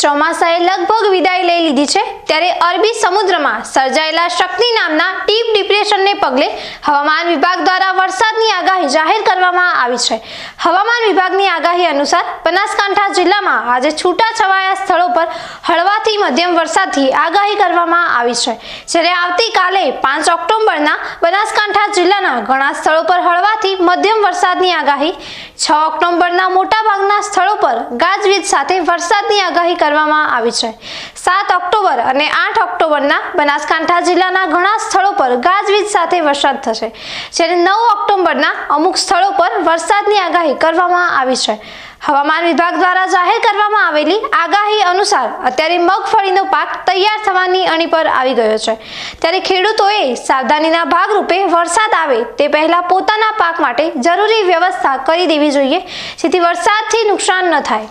ચોમાસાએ લગભગ વિદાય લઈ લીધી છે ત્યારે અરબી સમુદ્રમાં સર્જાયેલા શક્તિ નામના ડીપ ડિપ્રેશનને પગલે હવામાન વિભાગ દ્વારા વરસાદની આગાહી જાહેર કરવામાં આવી છે। હવામાન વિભાગની આગાહી અનુસાર બનાસકાંઠા જિલ્લામાં આજે છૂટાછવાયા સ્થળો પર હળવાથી મધ્યમ વરસાદની આગાહી કરવામાં આવી છે, જ્યારે આવતીકાલે 5 ઓક્ટોબરના બનાસકાંઠા જિલ્લાના ઘણા સ્થળો પર હળવાથી મધ્યમ વરસાદની આગાહી, 6 ઓક્ટોબરના મોટાભાગના સ્થળો પર ગાજવીજ સાથે વરસાદની આગાહી કરવામાં આવી છે। 7 ઓક્ટોબર અને 8 ઓક્ટોબરના બનાસકાંઠા જિલ્લાના ઘણા સ્થળો પર ગાજવીજ સાથે વરસાદ થશે, જ્યારે 9 ઓક્ટોબરના અમુક સ્થળો પર વરસાદની આગાહી કરવામાં આવી છે। હવામાન વિભાગ દ્વારા જાહેર કરવામાં આવેલી આગાહી અનુસાર અત્યારે મગફળીનો પાક તૈયાર થવાની અણી પર આવી ગયો છે, ત્યારે ખેડૂતોએ સાવધાનીના ભાગરૂપે વરસાદ આવે તે પહેલા પોતાના પાક માટે જરૂરી વ્યવસ્થા કરી દેવી જોઈએ, જેથી વરસાદથી નુકસાન ન થાય।